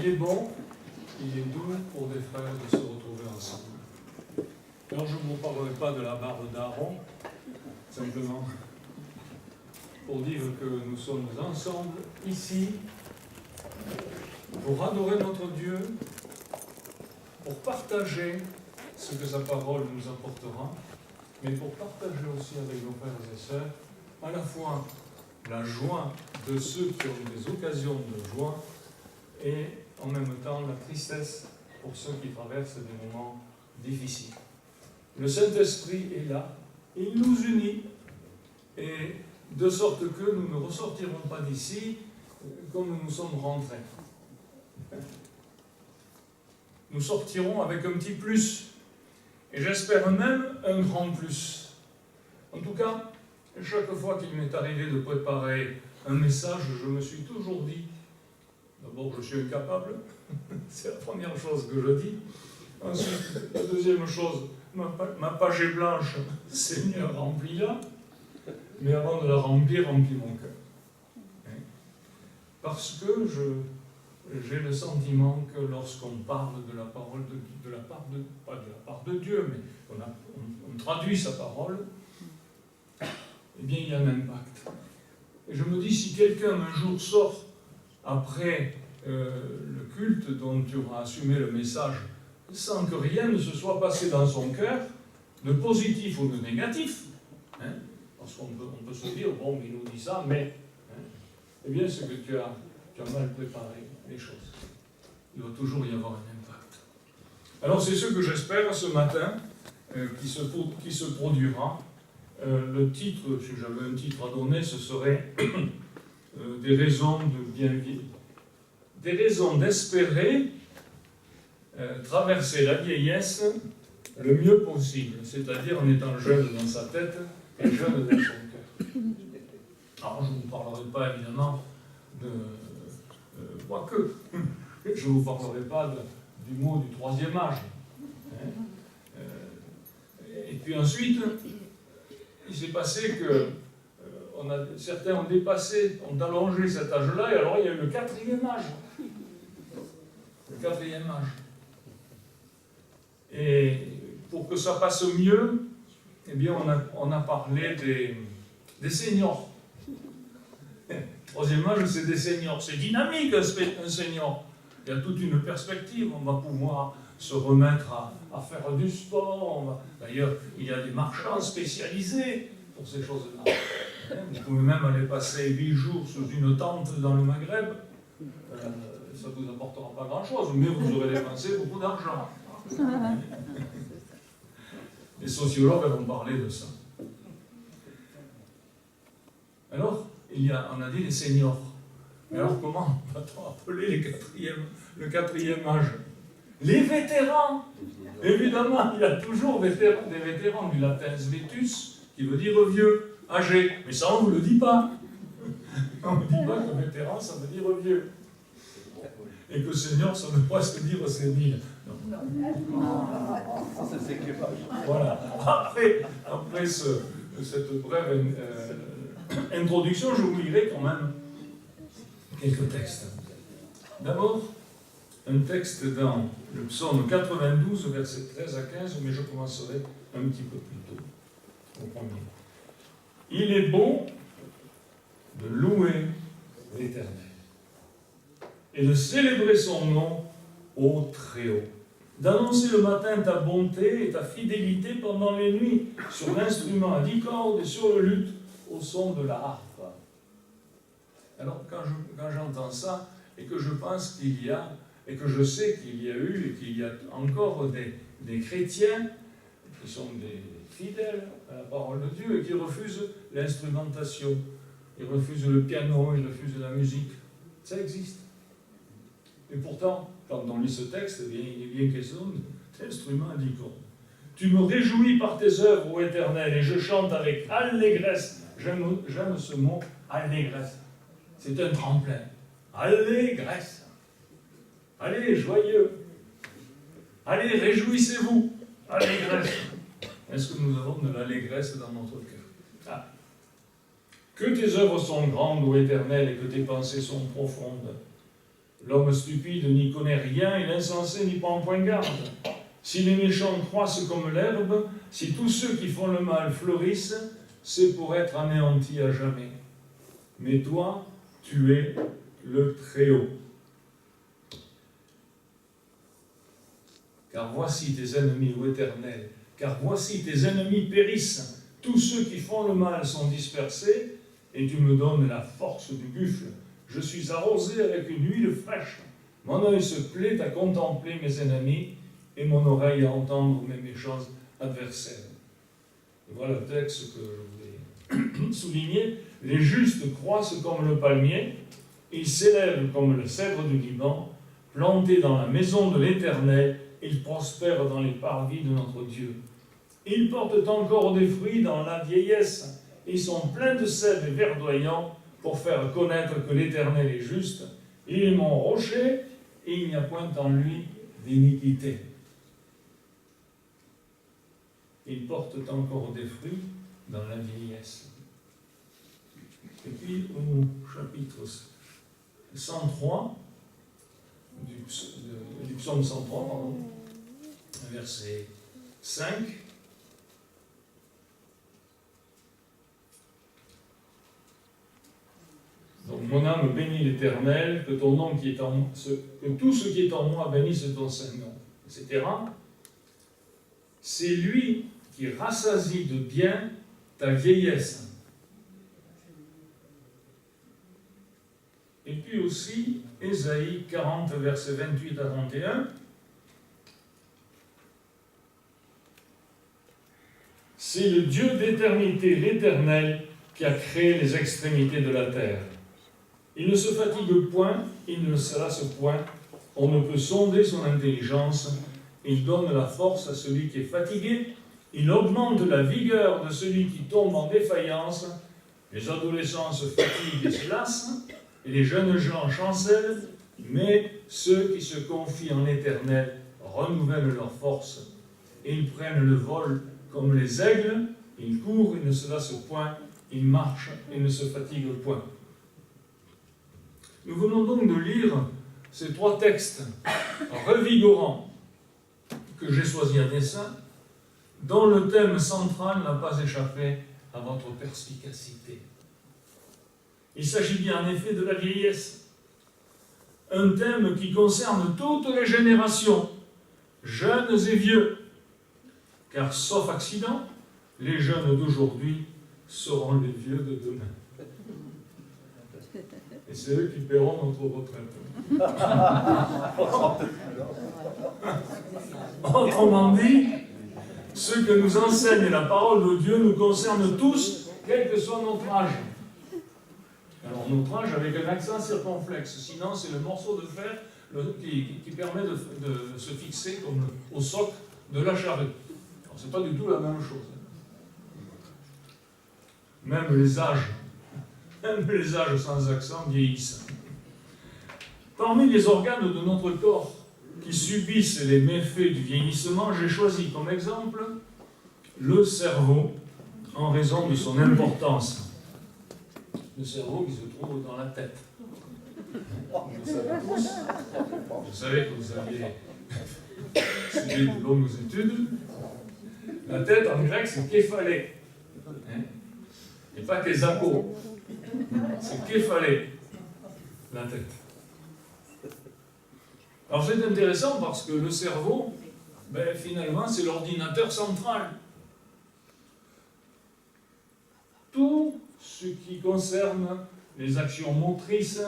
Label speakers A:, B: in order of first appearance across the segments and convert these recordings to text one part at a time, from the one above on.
A: Il est bon, il est doux pour des frères de se retrouver ensemble. Alors je ne vous parlerai pas de la barbe d'Aaron, simplement pour dire que nous sommes ensemble ici pour adorer notre Dieu, pour partager ce que sa parole nous apportera, mais pour partager aussi avec nos frères et sœurs à la fois la joie de ceux qui ont des occasions de joie et en même temps la tristesse pour ceux qui traversent des moments difficiles. Le Saint-Esprit est là, il nous unit, et de sorte que nous ne ressortirons pas d'ici comme nous sommes rentrés. Nous sortirons avec un petit plus, et j'espère même un grand plus. En tout cas, chaque fois qu'il m'est arrivé de préparer un message, je me suis toujours dit, d'abord je suis incapable, c'est la première chose que je dis. Ensuite, la deuxième chose, ma page est blanche, Seigneur, remplis-la, mais avant de la remplir, remplis mon cœur. Parce que j'ai le sentiment que lorsqu'on parle de la parole de la part de, pas de la part de Dieu, mais on traduit sa parole, eh bien il y a un impact. Et je me dis, si quelqu'un un jour sort après le culte dont tu auras assumé le message, sans que rien ne se soit passé dans son cœur, de positif ou de négatif, parce qu'on peut se dire, bon, il nous dit ça, mais, eh bien, c'est que tu as mal préparé les choses. Il doit toujours y avoir un impact. Alors, c'est ce que j'espère ce matin, qui se produira. Le titre, si j'avais un titre à donner, ce serait des raisons de bien vivre. Des raisons d'espérer traverser la vieillesse le mieux possible, c'est-à-dire en étant jeune dans sa tête et jeune dans son cœur. Alors, je ne vous parlerai pas évidemment de... quoique, je ne vous parlerai pas du mot du troisième âge. Et puis ensuite, il s'est passé que certains ont dépassé, ont allongé cet âge-là, et alors il y a eu le quatrième âge. Le quatrième âge. Et pour que ça passe mieux, eh bien on a parlé des seniors. Troisième âge, c'est des seniors. C'est dynamique, un senior. Il y a toute une perspective. On va pouvoir se remettre à faire du sport. D'ailleurs, il y a des marchands spécialisés pour ces choses-là. Vous pouvez même aller passer 8 jours sous une tente dans le Maghreb. Ça ne vous apportera pas grand-chose, mais vous aurez dépensé beaucoup d'argent. Les sociologues vont parler de ça. Alors, on a dit les seniors. Mais alors comment va-t-on appeler le quatrième âge? Les vétérans. Évidemment, il y a toujours des vétérans du latin svetus, qui veut dire vieux, âgé. Mais ça, on ne vous le dit pas. On ne dit pas que vétéran, ça veut dire vieux. Et que senior, ça veut presque dire sénile. Voilà. Après cette brève introduction, je vous lirai quand même quelques textes. D'abord, un texte dans le psaume 92, versets 13 à 15, mais je commencerai un petit peu plus tôt, au premier. Il est bon de louer l'Éternel et de célébrer son nom au Très-Haut, d'annoncer le matin ta bonté et ta fidélité pendant les nuits, sur l'instrument à 10 cordes et sur le luth au son de la harpe. Alors, quand j'entends ça, et que je pense qu'il y a, et que je sais qu'il y a eu, et qu'il y a encore des chrétiens qui sont des fidèles à la parole de Dieu et qui refusent l'instrumentation, ils refusent le piano, ils refusent la musique, ça existe. Et pourtant, quand on lit ce texte, il est bien question d'instruments à 10 cordes. Tu me réjouis par tes œuvres, ô Éternel, et je chante avec allégresse. J'aime ce mot, allégresse. C'est un tremplin. Allégresse. Allez, joyeux. Allez, réjouissez-vous. Allégresse. Est-ce que nous avons de l'allégresse dans notre cœur? Que tes œuvres sont grandes, ô Éternel, et que tes pensées sont profondes. L'homme stupide n'y connaît rien et l'insensé n'y prend point garde. Si les méchants croissent comme l'herbe, si tous ceux qui font le mal fleurissent, c'est pour être anéantis à jamais. Mais toi, tu es le Très-Haut. Car voici tes ennemis, ô Éternel, car voici tes ennemis périssent. Tous ceux qui font le mal sont dispersés, et tu me donnes la force du buffle. Je suis arrosé avec une huile fraîche. Mon œil se plaît à contempler mes ennemis, et mon oreille à entendre mes méchants adversaires. Et voilà le texte que je voulais souligner. Les justes croissent comme le palmier, ils s'élèvent comme le cèdre du Liban, plantés dans la maison de l'Éternel, ils prospèrent dans les parvis de notre Dieu. Ils portent encore des fruits dans la vieillesse, ils sont pleins de sève et verdoyants pour faire connaître que l'Éternel est juste. Il est mon rocher, et il n'y a point en lui d'iniquité. Ils portent encore des fruits dans la vieillesse. Et puis au chapitre 103, du psaume 103, pardon, verset 5. Donc, mon âme bénit l'Éternel, que ton nom qui est en que tout ce qui est en moi bénisse ton saint nom, etc. C'est lui qui rassasie de bien ta vieillesse. Et puis aussi, Ésaïe 40, versets 28 à 31. C'est le Dieu d'éternité, l'Éternel, qui a créé les extrémités de la terre. Il ne se fatigue point, il ne se lasse point, on ne peut sonder son intelligence, il donne la force à celui qui est fatigué, il augmente la vigueur de celui qui tombe en défaillance, les adolescents se fatiguent et se lassent, et les jeunes gens chancellent, mais ceux qui se confient en l'Éternel renouvellent leur force, et ils prennent le vol comme les aigles, ils courent et ne se lassent point, ils marchent et ne se fatiguent point. Nous venons donc de lire ces trois textes revigorants que j'ai choisis à dessein, dont le thème central n'a pas échappé à votre perspicacité. Il s'agit bien en effet de la vieillesse, un thème qui concerne toutes les générations, jeunes et vieux, car sauf accident, les jeunes d'aujourd'hui seront les vieux de demain. Et c'est eux qui paieront notre retraite. Autrement dit, ce que nous enseigne la parole de Dieu nous concerne tous, quel que soit notre âge. Alors notre âge avec un accent circonflexe, sinon c'est le morceau de fer qui permet de se fixer comme au socle de la charrue. Alors c'est pas du tout la même chose. Même les âges sans accent vieillissent. Parmi les organes de notre corps qui subissent les méfaits du vieillissement, j'ai choisi comme exemple le cerveau en raison de son importance. Le cerveau qui se trouve dans la tête. Je savais que vous aviez suivi de longues études. La tête en grec c'est képhalé. Et pas kézako. C'est képhalé, la tête. Alors c'est intéressant parce que le cerveau, finalement, c'est l'ordinateur central. Tout ce qui concerne les actions motrices,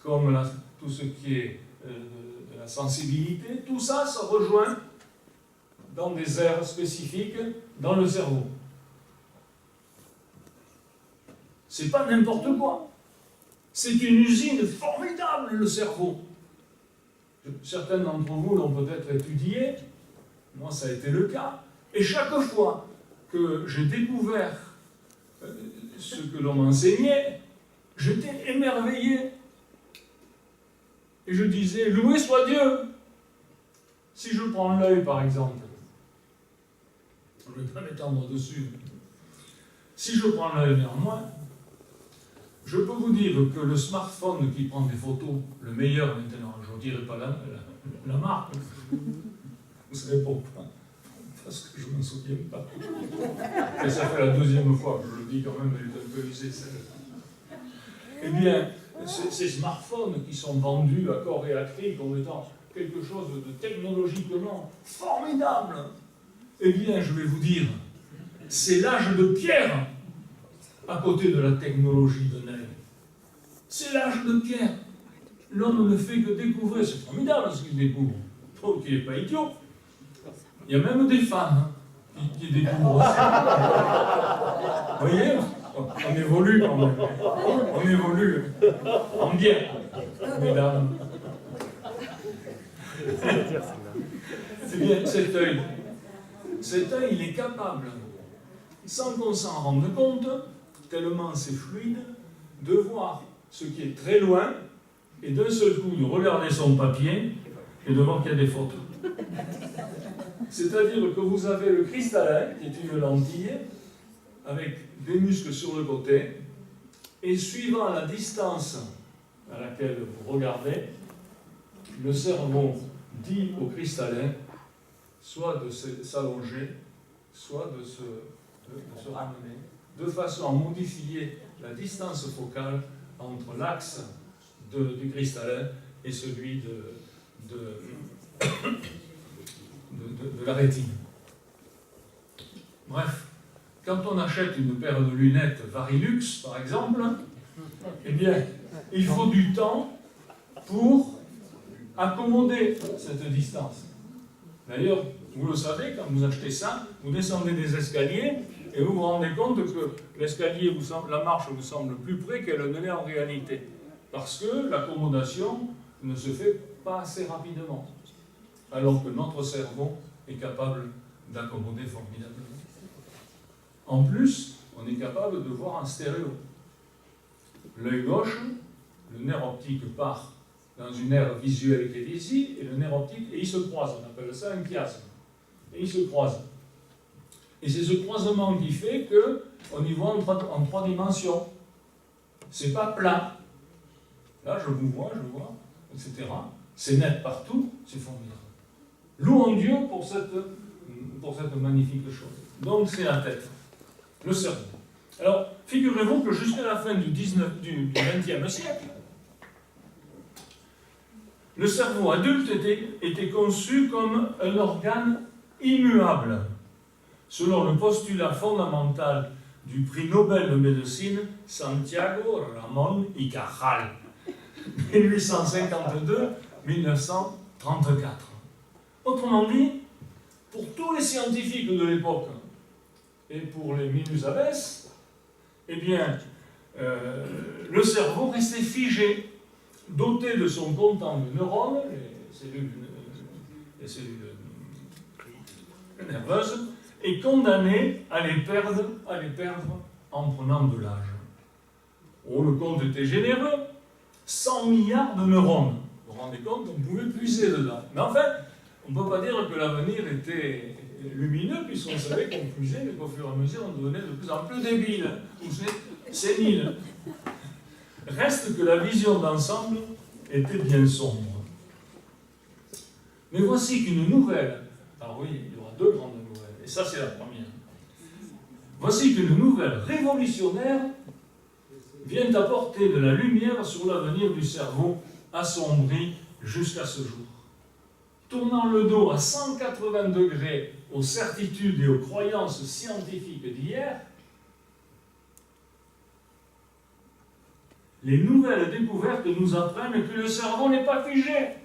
A: comme tout ce qui est de la sensibilité, tout ça se rejoint dans des aires spécifiques dans le cerveau. C'est pas n'importe quoi. C'est une usine formidable, le cerveau. Certains d'entre vous l'ont peut-être étudié, moi ça a été le cas, et chaque fois que j'ai découvert ce que l'on m'enseignait, j'étais émerveillé. Et je disais, loué soit Dieu. Si je prends l'œil par exemple, je ne vais pas m'étendre dessus, si je prends l'œil néanmoins, je peux vous dire que le smartphone qui prend des photos, le meilleur maintenant dirai pas la marque. Vous savez pourquoi? Parce que je ne m'en souviens pas. Et ça fait la deuxième fois que je le dis quand même, elle est un peu usée celle-là. Eh bien, ces smartphones qui sont vendus à corps et à cri comme étant quelque chose de technologiquement formidable, eh bien, je vais vous dire, c'est l'âge de pierre à côté de la technologie de neige. C'est l'âge de pierre. L'homme ne fait que découvrir. C'est formidable ce qu'il découvre. Donc il n'est pas idiot. Il y a même des femmes qui découvrent aussi. Vous voyez, on évolue quand même. On évolue en bien, mesdames. C'est bien, cet œil. Cet œil, il est capable, sans qu'on s'en rende compte, tellement c'est fluide, de voir ce qui est très loin, et d'un seul coup de regarder son papier, et de voir qu'il y a des photos. C'est-à-dire que vous avez le cristallin, qui est une lentille, avec des muscles sur le côté, et suivant la distance à laquelle vous regardez, le cerveau dit au cristallin soit de s'allonger, soit de se ramener, de façon à modifier la distance focale entre l'axe du cristallin et celui de la rétine. Bref, quand on achète une paire de lunettes Varilux, par exemple, eh bien, il faut du temps pour accommoder cette distance. D'ailleurs, vous le savez, quand vous achetez ça, vous descendez des escaliers et vous vous rendez compte que l'escalier, la marche vous semble plus près qu'elle ne l'est en réalité. Parce que l'accommodation ne se fait pas assez rapidement. Alors que notre cerveau est capable d'accommoder formidablement. En plus, on est capable de voir en stéréo. L'œil gauche, le nerf optique part dans une aire visuelle qui est ici, et le nerf optique, et ils se croisent, on appelle ça un chiasme. Et ils se croisent. Et c'est ce croisement qui fait qu'on y voit en 3 dimensions. C'est pas plat. Là, je vous vois, etc. C'est net partout, c'est formidable. Louons Dieu pour cette magnifique chose. Donc, c'est la tête, le cerveau. Alors, figurez-vous que jusqu'à la fin du XXe siècle, le cerveau adulte était conçu comme un organe immuable, selon le postulat fondamental du prix Nobel de médecine Santiago Ramón y Cajal, 1852-1934. Autrement dit, pour tous les scientifiques de l'époque et pour les minus abbesses, eh bien, le cerveau restait figé, doté de son content de neurones, les cellules nerveuses, et condamné à les perdre en prenant de l'âge. Oh, le compte était généreux, 100 milliards de neurones. Vous vous rendez compte, on pouvait puiser dedans. Mais enfin, on ne peut pas dire que l'avenir était lumineux, puisqu'on savait qu'on puisait, mais qu'au fur et à mesure, on devenait de plus en plus débile, ou sénile. Reste que la vision d'ensemble était bien sombre. Mais voici qu'une nouvelle, alors oui, il y aura 2 grandes nouvelles, et ça c'est la première. Voici qu'une nouvelle révolutionnaire vient apporter de la lumière sur l'avenir du cerveau assombri jusqu'à ce jour. Tournant le dos à 180 degrés aux certitudes et aux croyances scientifiques d'hier, les nouvelles découvertes nous apprennent que le cerveau n'est pas figé.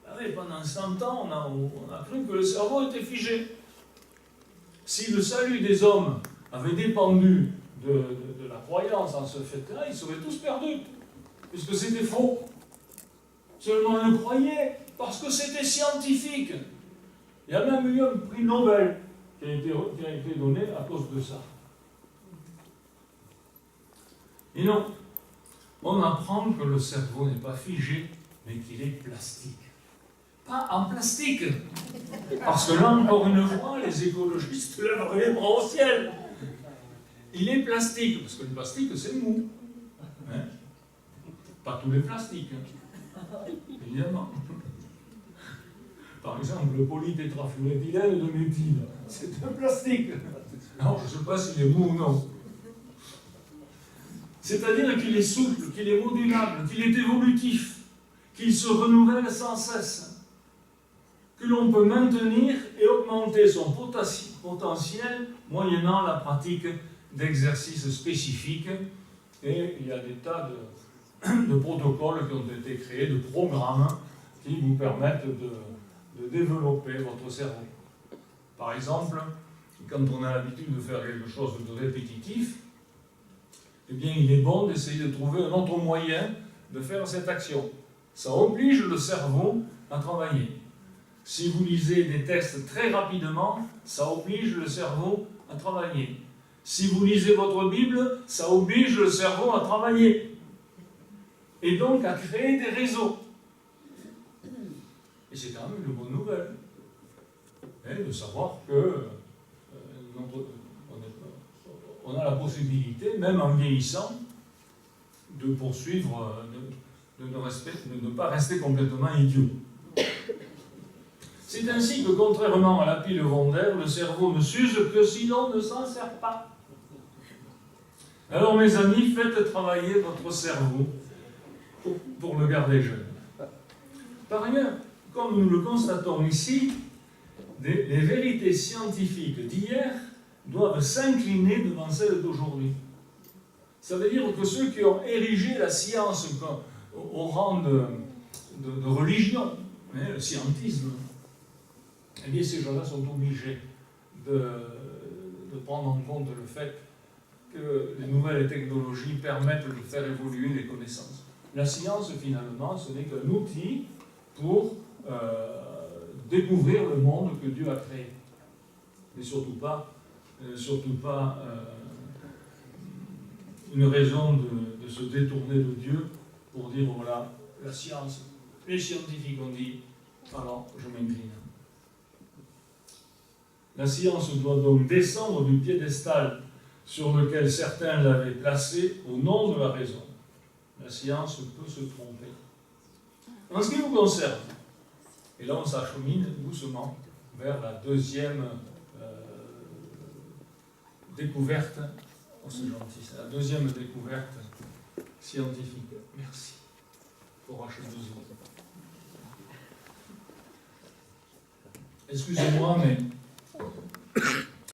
A: Vous savez, pendant 100 ans, on a cru que le cerveau était figé. Si le salut des hommes avait dépendu de la croyance en ce fait-là, ils seraient tous perdus, puisque c'était faux. Seulement on le croyait, parce que c'était scientifique. Il y a même eu un prix Nobel qui a été donné à cause de ça. Et non, on apprend que le cerveau n'est pas figé, mais qu'il est plastique. Pas en plastique. Parce que là, encore une fois, les écologistes lèvent les bras au ciel. Il est plastique, parce que le plastique, c'est mou. Hein? Pas tous les plastiques. Évidemment. Par exemple, le polytétrafluéthylène de méthyle, c'est un plastique. Alors, je ne sais pas s'il est mou ou non. C'est-à-dire qu'il est souple, qu'il est modulable, qu'il est évolutif, qu'il se renouvelle sans cesse, que l'on peut maintenir et augmenter son potentiel moyennant la pratique d'exercices spécifiques. Et il y a des tas de protocoles qui ont été créés, de programmes qui vous permettent de développer votre cerveau. Par exemple, quand on a l'habitude de faire quelque chose de répétitif, eh bien, il est bon d'essayer de trouver un autre moyen de faire cette action. Ça oblige le cerveau à travailler. Si vous lisez des textes très rapidement, ça oblige le cerveau à travailler. Si vous lisez votre Bible, ça oblige le cerveau à travailler. Et donc à créer des réseaux. Et c'est quand même une bonne nouvelle. De savoir que on a la possibilité, même en vieillissant, de poursuivre, de ne pas rester complètement idiot. C'est ainsi que, contrairement à la pile Wonder, le cerveau ne s'use que si l'on ne s'en sert pas. Alors, mes amis, faites travailler votre cerveau pour le garder jeune. Par ailleurs, comme nous le constatons ici, les vérités scientifiques d'hier doivent s'incliner devant celles d'aujourd'hui. Ça veut dire que ceux qui ont érigé la science au rang de religion, le scientisme, eh bien ces gens-là sont obligés de prendre en compte le fait que les nouvelles technologies permettent de faire évoluer les connaissances. La science, finalement, ce n'est qu'un outil pour découvrir le monde que Dieu a créé. Mais surtout pas une raison de se détourner de Dieu pour dire, voilà, la science, les scientifiques ont dit, alors je m'incline. La science doit donc descendre du piédestal sur lequel certains l'avaient placée au nom de la raison. La science peut se tromper. En ce qui nous concerne, et là on s'achemine doucement vers la deuxième découverte, oh c'est gentil, c'est la deuxième découverte scientifique. Merci. Pour H2O. Excusez-moi, mais